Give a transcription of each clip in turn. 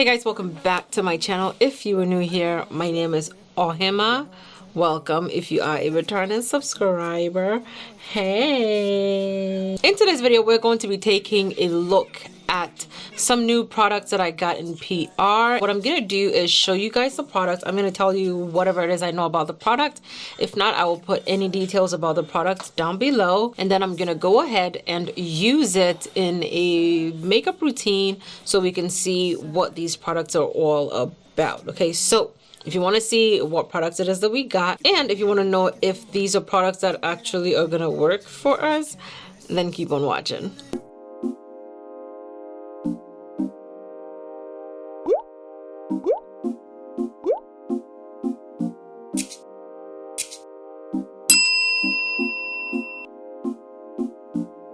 Hey guys, welcome back to my channel. If you are new here, my name is Ohemaa. Welcome if you are a returning subscriber. Hey! In today's video, we're going to be taking a look at some new products that I got in PR. What I'm gonna do is show you guys the products. I'm gonna tell you whatever it is I know about the product. If not, I will put any details about the product down below, and then I'm gonna go ahead and use it in a makeup routine so we can see what these products are all about. Okay, so if you want to see what products it is that we got, and if you want to know if these are products that actually are gonna work for us, then keep on watching.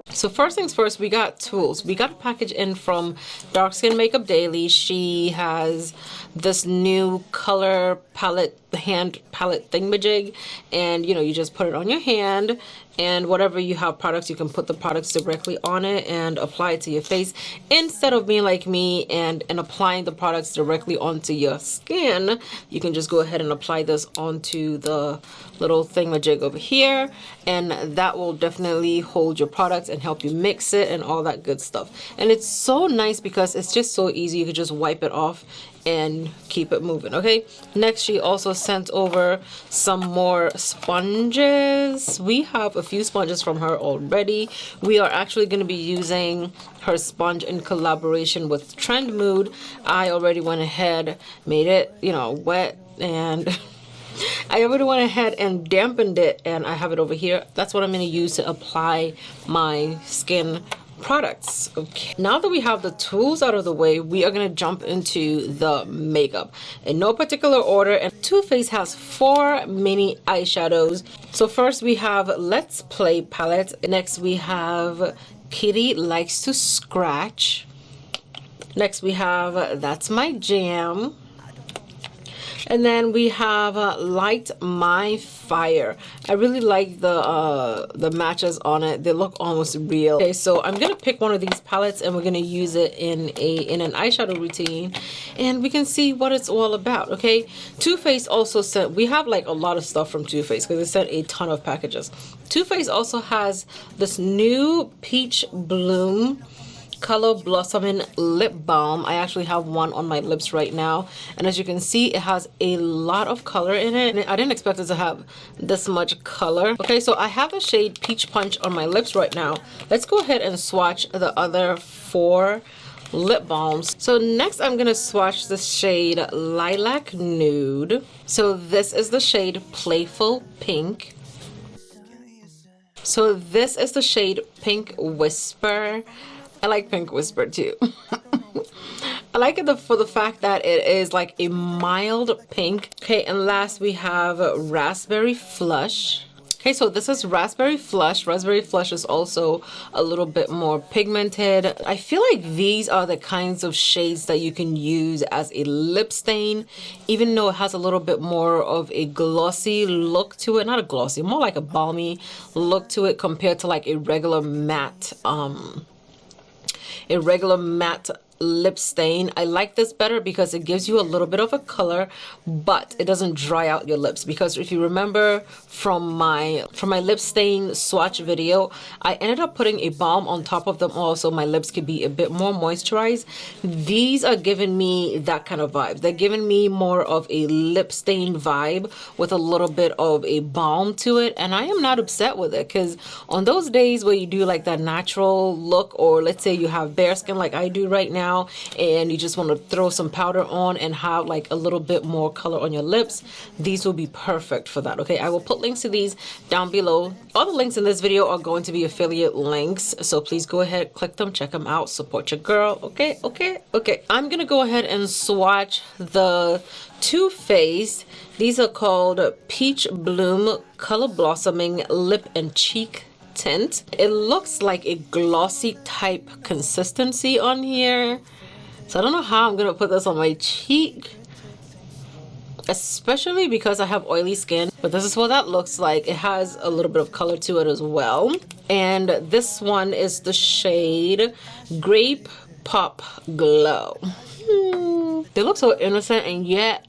So first things first, we got tools. We got a package in from Dark Skin Makeup Daily. She has this new color palette, hand palette thingamajig, and you know, you just put it on your hand, and whatever you have products, you can put the products directly on it and apply it to your face instead of being like me and applying the products directly onto your skin. You can just go ahead and apply this onto the little thingamajig over here, and that will definitely hold your products and help you mix it and all that good stuff. And it's so nice because it's just so easy. You can just wipe it off and keep it moving. Okay, next she also sent over some more sponges. We have a few sponges from her already. We are actually going to be using her sponge in collaboration with Trend Mood. I already went ahead, made it, you know, wet, and I already went ahead and dampened it, and I have it over here. That's what I'm going to use to apply my skin products. Okay, now that we have the tools out of the way, we are going to jump into the makeup in no particular order. And Too Faced has 4 mini eyeshadows. So first we have Let's Play palette. Next we have Kitty Likes to Scratch. Next we have That's My Jam. And then we have Light My Fire. I really like the matches on it. They look almost real. Okay, so I'm gonna pick one of these palettes and we're gonna use it in an eyeshadow routine, and we can see what it's all about. Okay, Too Faced also sent, we have like a lot of stuff from Too Faced because they sent a ton of packages. Too Faced also has this new Peach Bloom Color Blossoming lip balm. I actually have one on my lips right now, and as you can see, it has a lot of color in it, and I didn't expect it to have this much color. Okay, so I have the shade Peach Punch on my lips right now. Let's go ahead and swatch the other 4 lip balms. So next I'm gonna swatch the shade Lilac Nude. So this is the shade Playful Pink. So this is the shade Pink Whisper. I like Pink Whisper too. I like it for the fact that it is like a mild pink. Okay, and last we have Raspberry Flush. Okay, so this is Raspberry Flush. Raspberry Flush is also a little bit more pigmented. I feel like these are the kinds of shades that you can use as a lip stain, even though it has a little bit more of a glossy look to it. Not a glossy, more like a balmy look to it compared to like a regular matte lip stain. I like this better because it gives you a little bit of a color, but it doesn't dry out your lips. Because if you remember from my lip stain swatch video, I ended up putting a balm on top of them all so my lips could be a bit more moisturized. These are giving me that kind of vibe. They're giving me more of a lip stain vibe with a little bit of a balm to it, and I am not upset with it, because on those days where you do like that natural look, or let's say you have bare skin like I do right now, and you just want to throw some powder on and have like a little bit more color on your lips, these will be perfect for that. Okay, I will put links to these down below. All the links in this video are going to be affiliate links, so please go ahead, click them, check them out, support your girl. Okay, I'm gonna go ahead and swatch the Too Faced. These are called Peach Bloom Color Blossoming Lip and Cheek Tint. It looks like a glossy type consistency on here, so I don't know how I'm gonna put this on my cheek, especially because I have oily skin, but this is what that looks like. It has a little bit of color to it as well, and this one is the shade Grape Pop Glow. They look so innocent, and yet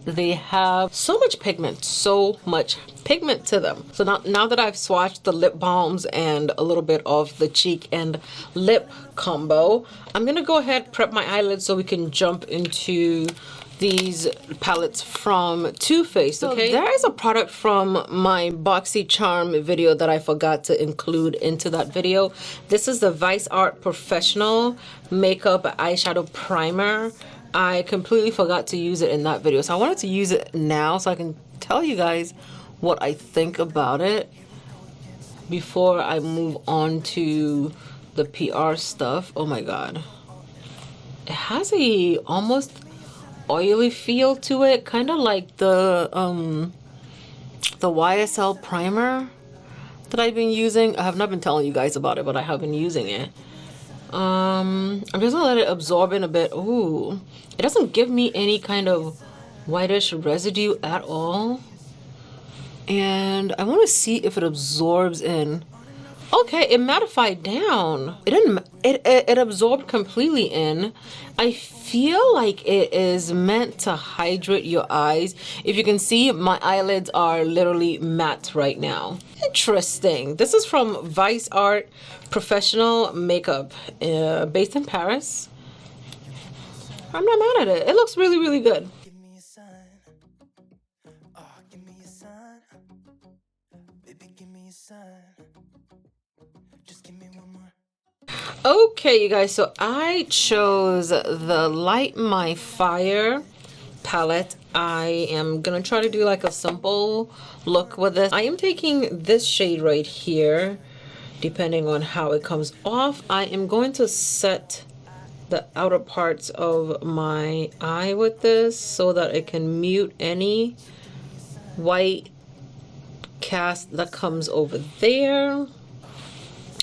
they have so much pigment, to them. So now that I've swatched the lip balms and a little bit of the cheek and lip combo, I'm gonna go ahead, prep my eyelids so we can jump into these palettes from Too Faced. Okay, so there is a product from my Boxy Charm video that I forgot to include into that video. This is the Viseart Professional Makeup Eyeshadow Primer. I completely forgot to use it in that video, so I wanted to use it now so I can tell you guys what I think about it before I move on to the PR stuff. Oh my god, it has a almost oily feel to it, kind of like the YSL primer that I've been using. I have not been telling you guys about it, but I have been using it. I'm just gonna let it absorb in a bit. Ooh, it doesn't give me any kind of whitish residue at all, and I want to see if it absorbs in. Okay, it mattified down. It didn't. It absorbed completely in. I feel like it is meant to hydrate your eyes. If you can see, my eyelids are literally matte right now. Interesting. This is from Viseart Professional Makeup, based in Paris. I'm not mad at it. It looks really, really good. Give me a sign. Oh, give me a sign. Baby, give me a sign. Just give me one more. Okay, you guys, so I chose the Light My Fire palette. I am gonna try to do like a simple look with this. I am taking this shade right here, depending on how it comes off. I am going to set the outer parts of my eye with this so that it can mute any white cast that comes over there.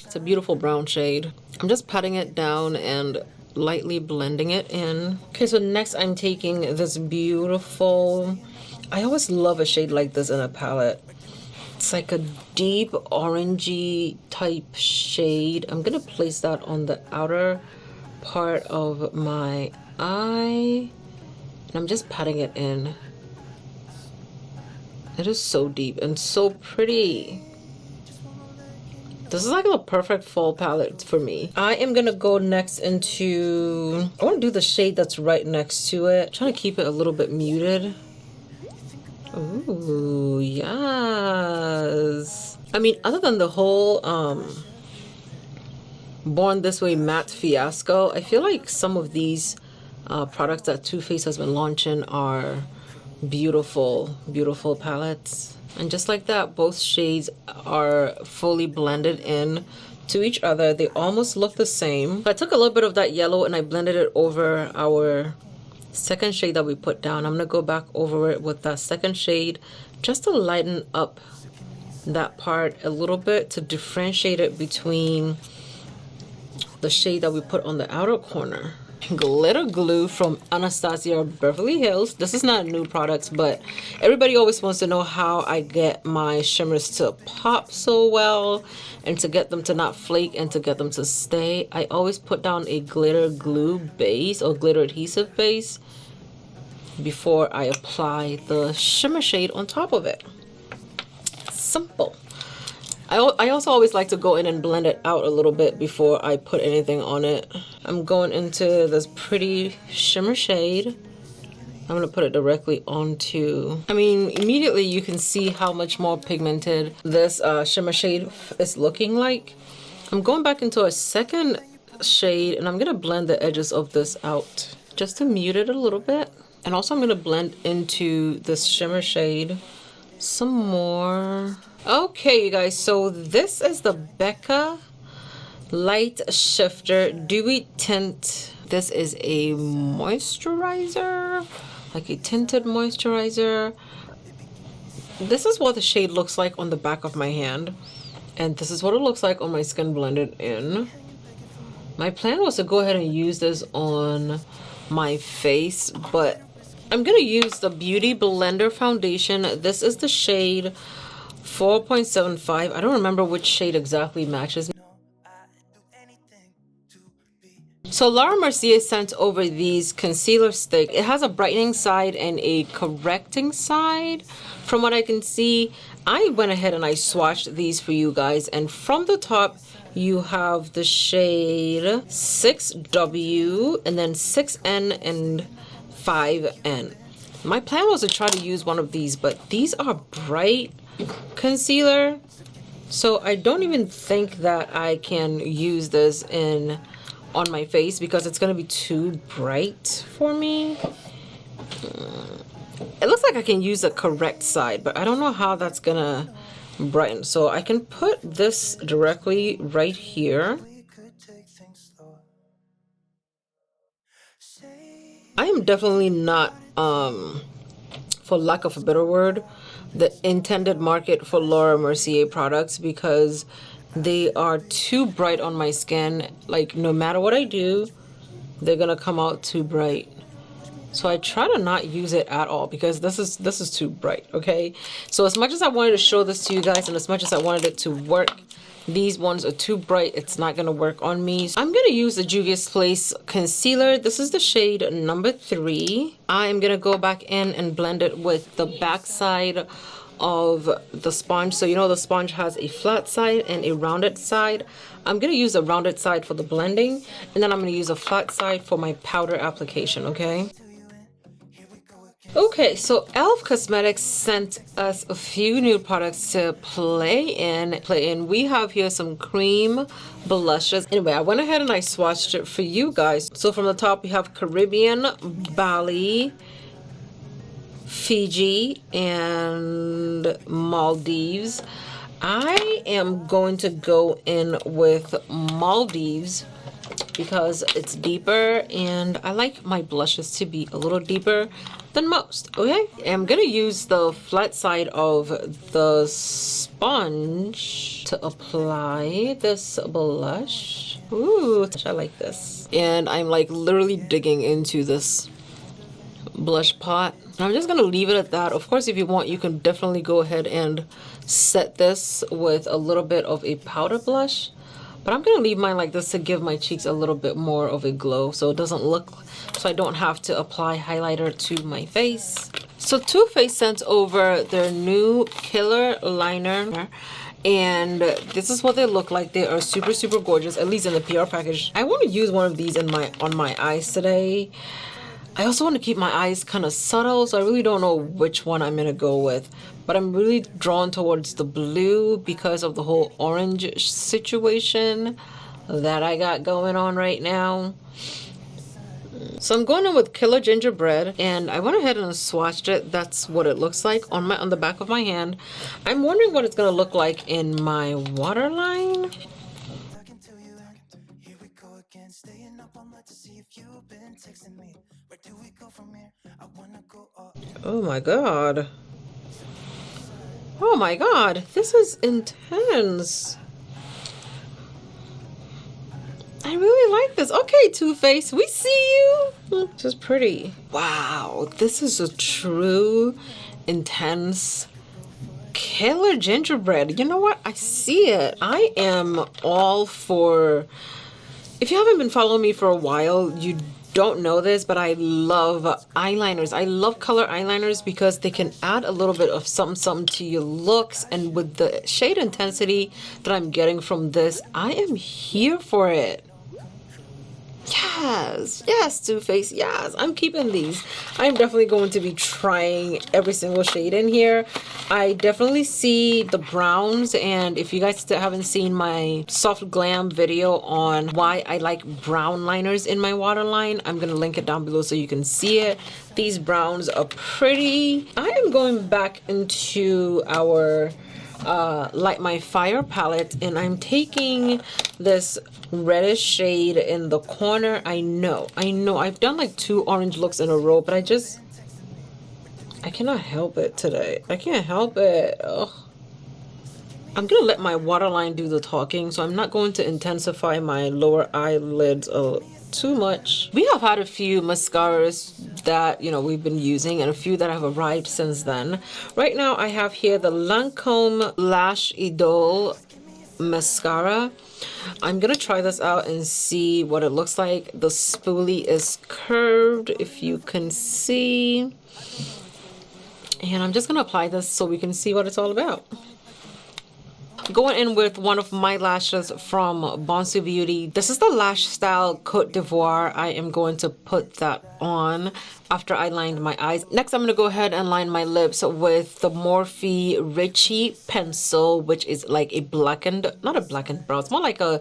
It's a beautiful brown shade. I'm just patting it down and lightly blending it in. Okay, so next I'm taking this beautiful, I always love a shade like this in a palette. It's like a deep orangey type shade. I'm gonna place that on the outer part of my eye, and I'm just patting it in. It is so deep and so pretty. This is like the perfect fall palette for me. I am gonna go next into, I want to do the shade that's right next to it. I'm trying to keep it a little bit muted. Ooh, yes. I mean, other than the whole Born This Way matte fiasco, I feel like some of these products that Too Faced has been launching are beautiful, beautiful palettes. And just like that, both shades are fully blended in to each other. They almost look the same. I took a little bit of that yellow and I blended it over our second shade that we put down. I'm gonna go back over it with that second shade just to lighten up that part a little bit, to differentiate it between the shade that we put on the outer corner. Glitter glue from Anastasia Beverly Hills. This is not a new product, but everybody always wants to know how I get my shimmers to pop so well and to get them to not flake and to get them to stay. I always put down a glitter glue base or glitter adhesive base before I apply the shimmer shade on top of it. Simple. I also always like to go in and blend it out a little bit before I put anything on it. I'm going into this pretty shimmer shade. I'm going to put it directly onto, I mean, immediately you can see how much more pigmented this shimmer shade is looking like. I'm going back into a second shade and I'm going to blend the edges of this out just to mute it a little bit. And also I'm going to blend into this shimmer shade some more. Okay, you guys, so this is the Becca Light Shifter Dewy Tint. This is a moisturizer, like a tinted moisturizer. This is what the shade looks like on the back of my hand, and this is what it looks like on my skin blended in. My plan was to go ahead and use this on my face, but I'm gonna use the Beauty Blender foundation. This is the shade 4.75. I don't remember which shade exactly matches. So Laura Mercier sent over these concealer sticks. It has a brightening side and a correcting side. From what I can see, I went ahead and I swatched these for you guys. And from the top, you have the shade 6W and then 6N and 5N. My plan was to try to use one of these, but these are bright concealer. So I don't even think that I can use this on my face because it's gonna be too bright for me. It looks like I can use the correct side, but I don't know how that's gonna brighten. So I can put this directly right here. I am definitely not, for lack of a better word, the intended market for Laura Mercier products because they are too bright on my skin. Like no matter what I do, they're gonna come out too bright. So I try to not use it at all because this is too bright, okay? So as much as I wanted to show this to you guys and as much as I wanted it to work, these ones are too bright. It's not gonna work on me. So I'm gonna use the Juvia's Place concealer. This is the shade number 3. I am gonna go back in and blend it with the back side of the sponge. So you know the sponge has a flat side and a rounded side. I'm gonna use a rounded side for the blending, and then I'm gonna use a flat side for my powder application, okay? Okay, so E.L.F. Cosmetics sent us a few new products to play in. We have here some cream blushes. Anyway, I went ahead and I swatched it for you guys. So from the top, we have Caribbean, Bali, Fiji, and Maldives. I am going to go in with Maldives because it's deeper and I like my blushes to be a little deeper than most, okay? I'm gonna use the flat side of the sponge to apply this blush. Ooh, I like this. And I'm like literally digging into this blush pot. I'm just gonna leave it at that. Of course, if you want, you can definitely go ahead and set this with a little bit of a powder blush. But I'm gonna leave mine like this to give my cheeks a little bit more of a glow so it doesn't look, so I don't have to apply highlighter to my face. So TooFaced sent over their new Killer Liner, and this is what they look like. They are super, super gorgeous, at least in the PR package. I want to use one of these on my eyes today. I also want to keep my eyes kind of subtle, so I really don't know which one I'm gonna go with. But I'm really drawn towards the blue because of the whole orange situation that I got going on right now. So I'm going in with Killer Gingerbread, and I went ahead and swatched it. That's what it looks like on the back of my hand. I'm wondering what it's gonna look like in my waterline. Oh my god. Oh my god, this is intense. I really like this. Okay, TooFaced, we see you. This is pretty. Wow, this is a true intense Killer Gingerbread. You know what? I see it. I am all for... If you haven't been following me for a while, you don't know this, but I love eyeliners. I love color eyeliners because they can add a little bit of something to your looks, and with the shade intensity that I'm getting from this, I am here for it. Yes, yes, TooFaced, yes, I'm keeping these. I'm definitely going to be trying every single shade in here. I definitely see the browns, and if you guys still haven't seen my soft glam video on why I like brown liners in my waterline, I'm gonna link it down below so you can see it. These browns are pretty. I am going back into our Light My Fire palette, and I'm taking this reddish shade in the corner. I know I've done like 2 orange looks in a row, but I cannot help it today. I can't help it. Ugh. I'm gonna let my waterline do the talking, so I'm not going to intensify my lower eyelids too much. We have had a few mascaras that, you know, we've been using, and a few that have arrived since then. Right now I have here the Lancome Lash Idole mascara. I'm gonna try this out and see what it looks like. The spoolie is curved, if you can see. And I'm just gonna apply this so we can see what it's all about. Going in with one of my lashes from Balms Beauty. This is the lash style Cote d'Ivoire. I am going to put that on after I lined my eyes. Next, I'm going to go ahead and line my lips with the Morphe Richie pencil, which is like a blackened, not a blackened brown, it's more like a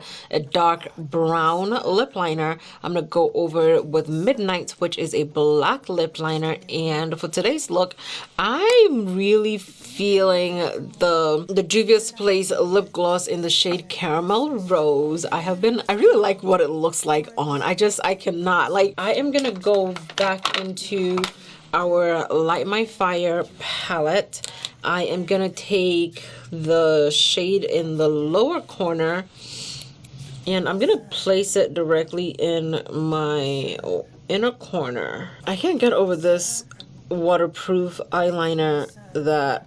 dark brown lip liner. I'm going to go over it with Midnight, which is a black lip liner. And for today's look, I'm really feeling the Juvia's Place lip gloss in the shade Caramel Rose. I really like what it looks like on. I cannot, like, I am gonna go back into our Light My Fire palette. I am gonna take the shade in the lower corner and I'm gonna place it directly in my inner corner. I can't get over this waterproof eyeliner that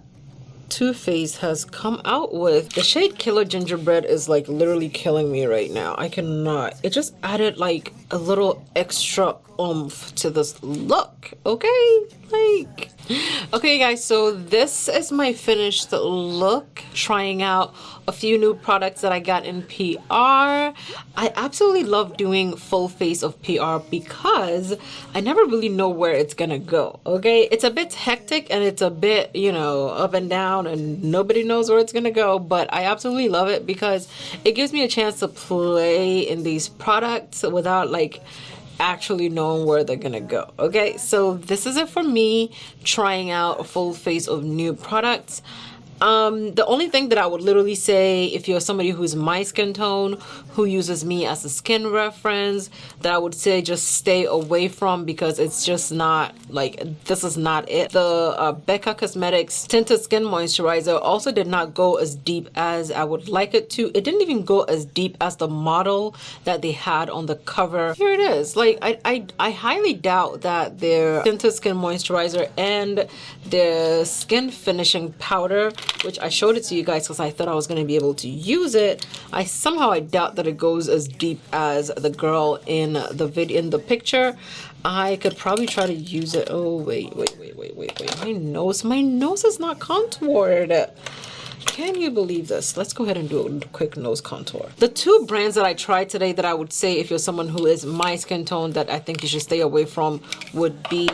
TooFaced has come out with. The shade Killer Gingerbread is like literally killing me right now. I cannot. It just added like a little extra oomph to this look, okay? Like, okay guys, so this is my finished look, trying out a few new products that I got in PR. I absolutely love doing full face of PR because I never really know where it's gonna go, okay? It's a bit hectic and it's a bit, you know, up and down and nobody knows where it's gonna go, but I absolutely love it because it gives me a chance to play in these products without like actually knowing where they're gonna go. Okay, so this is it for me trying out a full face of new products. The only thing that I would literally say, if you're somebody who's my skin tone, who uses me as a skin reference, that I would say just stay away from, because it's just not, like, this is not it. The Becca Cosmetics Tinted Skin Moisturizer also did not go as deep as I would like it to. It didn't even go as deep as the model that they had on the cover. Here it is. Like, I highly doubt that their Tinted Skin Moisturizer and their skin finishing powder, which I showed it to you guys because I thought I was going to be able to use it, I doubt that it goes as deep as the girl in the video, in the picture. I could probably try to use it. Oh, wait. My nose is not contoured. Can you believe this? Let's go ahead and do a quick nose contour. The two brands that I tried today that I would say, if you're someone who is my skin tone, that I think you should stay away from would be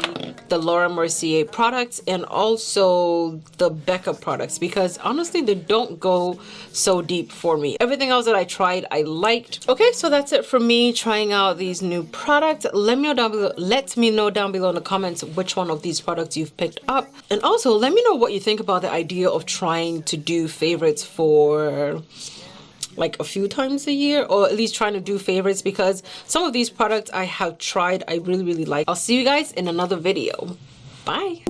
the Laura Mercier products and also the Becca products, because honestly they don't go so deep for me. Everything else that I tried I liked. Okay, so that's it for me trying out these new products. Let me know down below in the comments which one of these products you've picked up, and also let me know what you think about the idea of trying to do favorites for like a few times a year, or at least trying to do favorites, because some of these products I have tried I really like. I'll see you guys in another video. Bye.